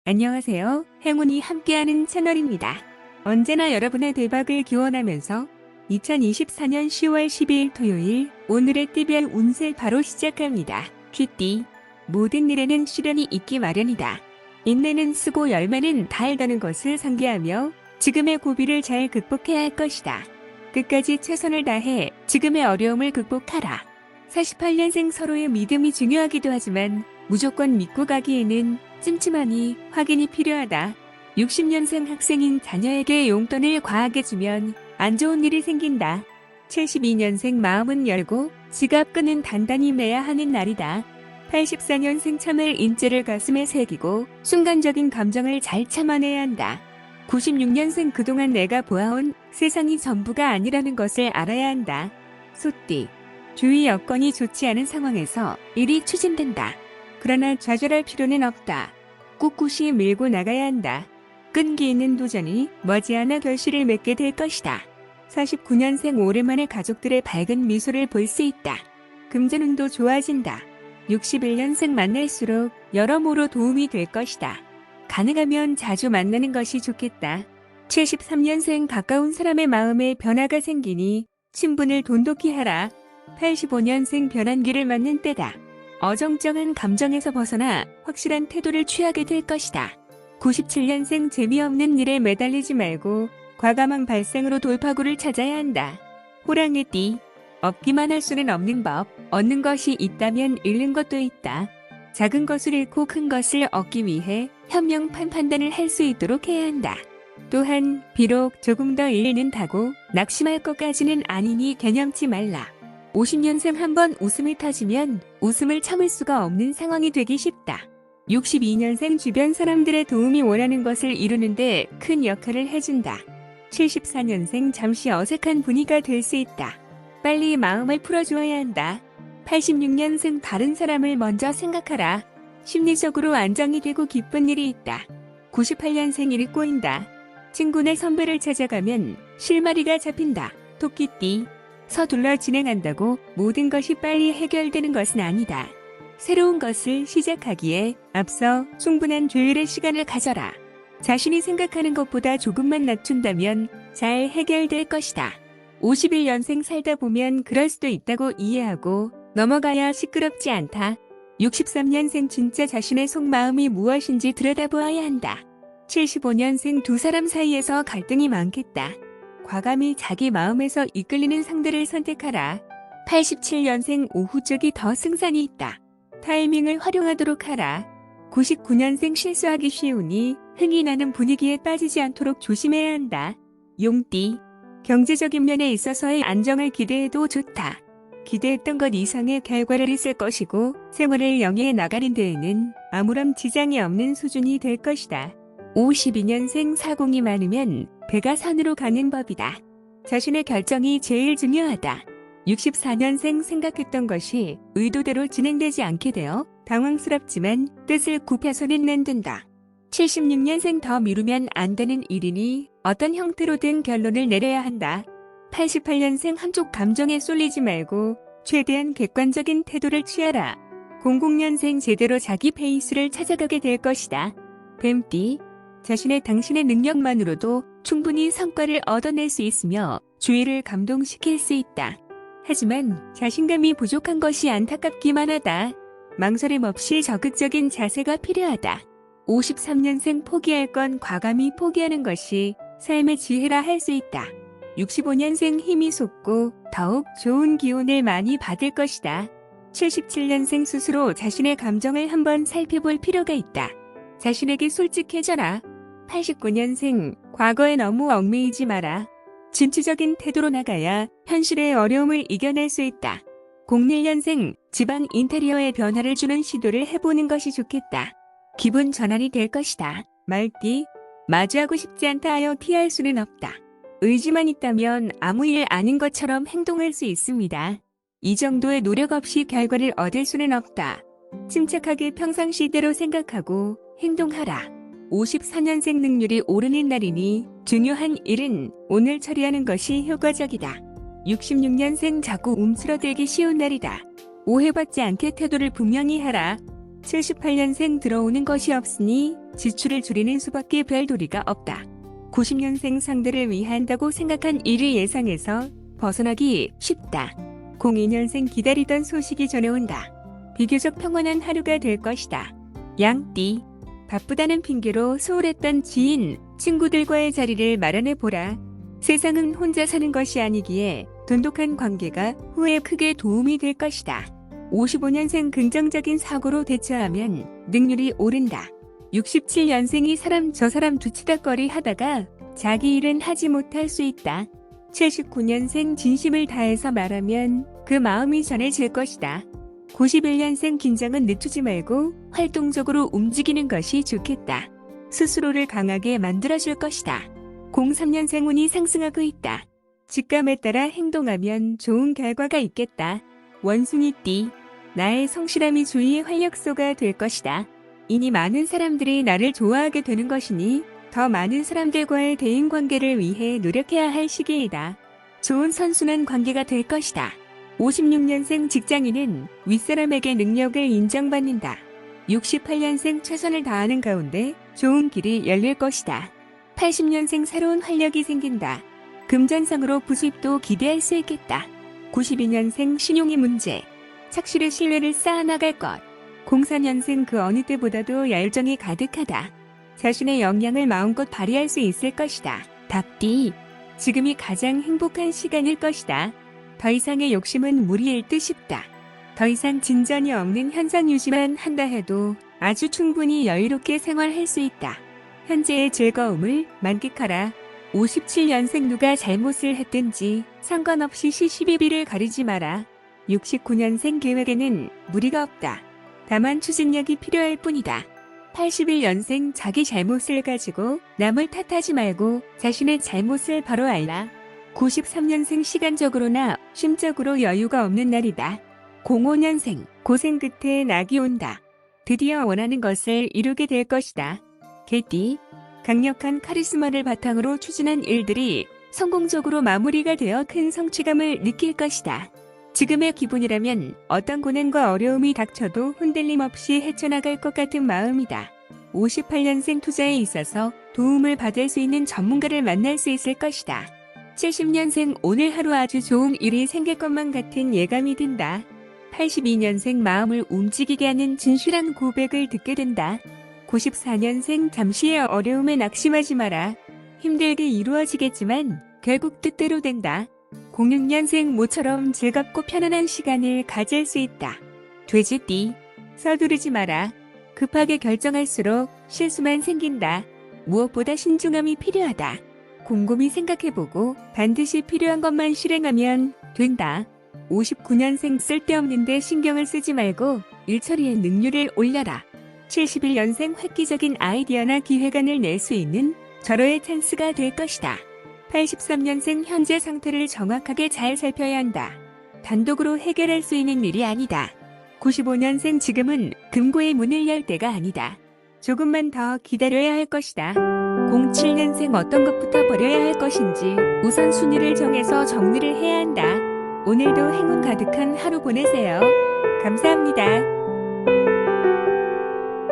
안녕하세요. 행운이 함께하는 채널입니다. 언제나 여러분의 대박을 기원하면서 2024년 10월 12일 토요일 오늘의 띠별 운세 바로 시작합니다. 쥐띠. 모든 일에는 시련이 있기 마련이다. 인내는 쓰고 열매는 달다는 것을 상기하며 지금의 고비를 잘 극복해야 할 것이다. 끝까지 최선을 다해 지금의 어려움을 극복하라. 48년생 서로의 믿음이 중요하기도 하지만 무조건 믿고 가기에는 찜찜하니 확인이 필요하다. 60년생 학생인 자녀에게 용돈을 과하게 주면 안 좋은 일이 생긴다. 72년생 마음은 열고 지갑 끈은 단단히 매야 하는 날이다. 84년생 참을 인재를 가슴에 새기고 순간적인 감정을 잘 참아내야 한다. 96년생 그동안 내가 보아온 세상이 전부가 아니라는 것을 알아야 한다. 소띠. 주위 여건이 좋지 않은 상황에서 일이 추진된다. 그러나 좌절할 필요는 없다. 꿋꿋이 밀고 나가야 한다. 끈기 있는 도전이 머지않아 결실을 맺게 될 것이다. 49년생 오랜만에 가족들의 밝은 미소를 볼 수 있다. 금전운도 좋아진다. 61년생 만날수록 여러모로 도움이 될 것이다. 가능하면 자주 만나는 것이 좋겠다. 73년생 가까운 사람의 마음에 변화가 생기니 친분을 돈독히 하라. 85년생 변환기를 맞는 때다. 어정쩡한 감정에서 벗어나 확실한 태도를 취하게 될 것이다. 97년생 재미없는 일에 매달리지 말고 과감한 발상으로 돌파구를 찾아야 한다. 호랑이띠. 얻기만 할 수는 없는 법. 얻는 것이 있다면 잃는 것도 있다. 작은 것을 잃고 큰 것을 얻기 위해 현명한 판단을 할 수 있도록 해야 한다. 또한 비록 조금 더 잃는다고 낙심할 것까지는 아니니 개념치 말라. 50년생 한번 웃음이 터지면 웃음을 참을 수가 없는 상황이 되기 쉽다. 62년생 주변 사람들의 도움이 원하는 것을 이루는데 큰 역할을 해준다. 74년생 잠시 어색한 분위기가 될 수 있다. 빨리 마음을 풀어주어야 한다. 86년생 다른 사람을 먼저 생각하라. 심리적으로 안정이 되고 기쁜 일이 있다. 98년생 일이 꼬인다. 친구네 선배를 찾아가면 실마리가 잡힌다. 토끼띠. 서둘러 진행한다고 모든 것이 빨리 해결되는 것은 아니다. 새로운 것을 시작하기에 앞서 충분한 조율의 시간을 가져라. 자신이 생각하는 것보다 조금만 낮춘다면 잘 해결될 것이다. 51년생 살다 보면 그럴 수도 있다고 이해하고 넘어가야 시끄럽지 않다. 63년생 진짜 자신의 속마음이 무엇인지 들여다보아야 한다. 75년생 두 사람 사이에서 갈등이 많겠다. 과감히 자기 마음에서 이끌리는 상대를 선택하라. 87년생 오후 쪽이 더 승산이 있다. 타이밍을 활용하도록 하라. 99년생 실수하기 쉬우니 흥이 나는 분위기에 빠지지 않도록 조심해야 한다. 용띠. 경제적인 면에 있어서의 안정을 기대해도 좋다. 기대했던 것 이상의 결과를 있을 것이고 생활을 영위해 나가는 데에는 아무런 지장이 없는 수준이 될 것이다. 52년생 사공이 많으면 배가 산으로 가는 법이다. 자신의 결정이 제일 중요하다. 64년생 생각했던 것이 의도대로 진행되지 않게 되어 당황스럽지만 뜻을 굽혀서는 안 된다. 76년생 더 미루면 안 되는 일이니 어떤 형태로든 결론을 내려야 한다. 88년생 한쪽 감정에 쏠리지 말고 최대한 객관적인 태도를 취하라. 00년생 제대로 자기 페이스를 찾아가게 될 것이다. 뱀띠. 당신의 능력만으로도 충분히 성과를 얻어낼 수 있으며 주위를 감동시킬 수 있다. 하지만 자신감이 부족한 것이 안타깝기만 하다. 망설임 없이 적극적인 자세가 필요하다. 53년생 포기할 건 과감히 포기하는 것이 삶의 지혜라 할 수 있다. 65년생 힘이 솟고 더욱 좋은 기운을 많이 받을 것이다. 77년생 스스로 자신의 감정을 한번 살펴볼 필요가 있다. 자신에게 솔직해져라. 89년생 과거에 너무 얽매이지 마라. 진취적인 태도로 나가야 현실의 어려움을 이겨낼 수 있다. 01년생 집안 인테리어에 변화를 주는 시도를 해보는 것이 좋겠다. 기분 전환이 될 것이다. 말띠. 마주하고 싶지 않다 하여 피할 수는 없다. 의지만 있다면 아무 일 아닌 것처럼 행동할 수 있습니다. 이 정도의 노력 없이 결과를 얻을 수는 없다. 침착하게 평상시대로 생각하고 행동하라. 54년생 능률이 오르는 날이니 중요한 일은 오늘 처리하는 것이 효과적이다. 66년생 자꾸 움츠러들기 쉬운 날이다. 오해받지 않게 태도를 분명히 하라. 78년생 들어오는 것이 없으니 지출을 줄이는 수밖에 별 도리가 없다. 90년생 상대를 위한다고 생각한 일을 예상해서 벗어나기 쉽다. 02년생 기다리던 소식이 전해온다. 비교적 평온한 하루가 될 것이다. 양띠. 바쁘다는 핑계로 소홀했던 지인, 친구들과의 자리를 마련해보라. 세상은 혼자 사는 것이 아니기에 돈독한 관계가 후에 크게 도움이 될 것이다. 55년생 긍정적인 사고로 대처하면 능률이 오른다. 67년생이 사람 저 사람 두치다거리 하다가 자기 일은 하지 못할 수 있다. 79년생 진심을 다해서 말하면 그 마음이 전해질 것이다. 91년생 긴장은 늦추지 말고 활동적으로 움직이는 것이 좋겠다. 스스로를 강하게 만들어줄 것이다. 03년생 운이 상승하고 있다. 직감에 따라 행동하면 좋은 결과가 있겠다. 원숭이띠. 나의 성실함이 주위의 활력소가 될 것이다. 이니 많은 사람들이 나를 좋아하게 되는 것이니 더 많은 사람들과의 대인관계를 위해 노력해야 할 시기이다. 좋은 선순환 관계가 될 것이다. 56년생 직장인은 윗사람에게 능력을 인정받는다. 68년생 최선을 다하는 가운데 좋은 길이 열릴 것이다. 80년생 새로운 활력이 생긴다. 금전상으로 부수입도 기대할 수 있겠다. 92년생 신용이 문제. 착실히 신뢰를 쌓아나갈 것. 04년생 그 어느 때보다도 열정이 가득하다. 자신의 역량을 마음껏 발휘할 수 있을 것이다. 답띠. 지금이 가장 행복한 시간일 것이다. 더 이상의 욕심은 무리일 듯 싶다. 더 이상 진전이 없는 현상 유지만 한다 해도 아주 충분히 여유롭게 생활할 수 있다. 현재의 즐거움을 만끽하라. 57년생 누가 잘못을 했든지 상관없이 시시비비를 가리지 마라. 69년생 계획에는 무리가 없다. 다만 추진력이 필요할 뿐이다. 81년생 자기 잘못을 가지고 남을 탓하지 말고 자신의 잘못을 바로 알라. 93년생 시간적으로나 심적으로 여유가 없는 날이다. 05년생 고생 끝에 낙이 온다. 드디어 원하는 것을 이루게 될 것이다. 개띠. 강력한 카리스마를 바탕으로 추진한 일들이 성공적으로 마무리가 되어 큰 성취감을 느낄 것이다. 지금의 기분이라면 어떤 고난과 어려움이 닥쳐도 흔들림 없이 헤쳐나갈 것 같은 마음이다. 58년생 투자에 있어서 도움을 받을 수 있는 전문가를 만날 수 있을 것이다. 70년생 오늘 하루 아주 좋은 일이 생길 것만 같은 예감이 든다. 82년생 마음을 움직이게 하는 진실한 고백을 듣게 된다. 94년생 잠시의 어려움에 낙심하지 마라. 힘들게 이루어지겠지만 결국 뜻대로 된다. 06년생 모처럼 즐겁고 편안한 시간을 가질 수 있다. 돼지띠. 서두르지 마라. 급하게 결정할수록 실수만 생긴다. 무엇보다 신중함이 필요하다. 곰곰이 생각해보고 반드시 필요한 것만 실행하면 된다. 59년생 쓸데없는데 신경을 쓰지 말고 일처리의 능률을 올려라. 71년생 획기적인 아이디어나 기획안을 낼 수 있는 절호의 찬스가 될 것이다. 83년생 현재 상태를 정확하게 잘 살펴야 한다. 단독으로 해결할 수 있는 일이 아니다. 95년생 지금은 금고의 문을 열 때가 아니다. 조금만 더 기다려야 할 것이다. 07년생 어떤 것부터 버려야 할 것인지 우선순위를 정해서 정리를 해야 한다. 오늘도 행운 가득한 하루 보내세요. 감사합니다.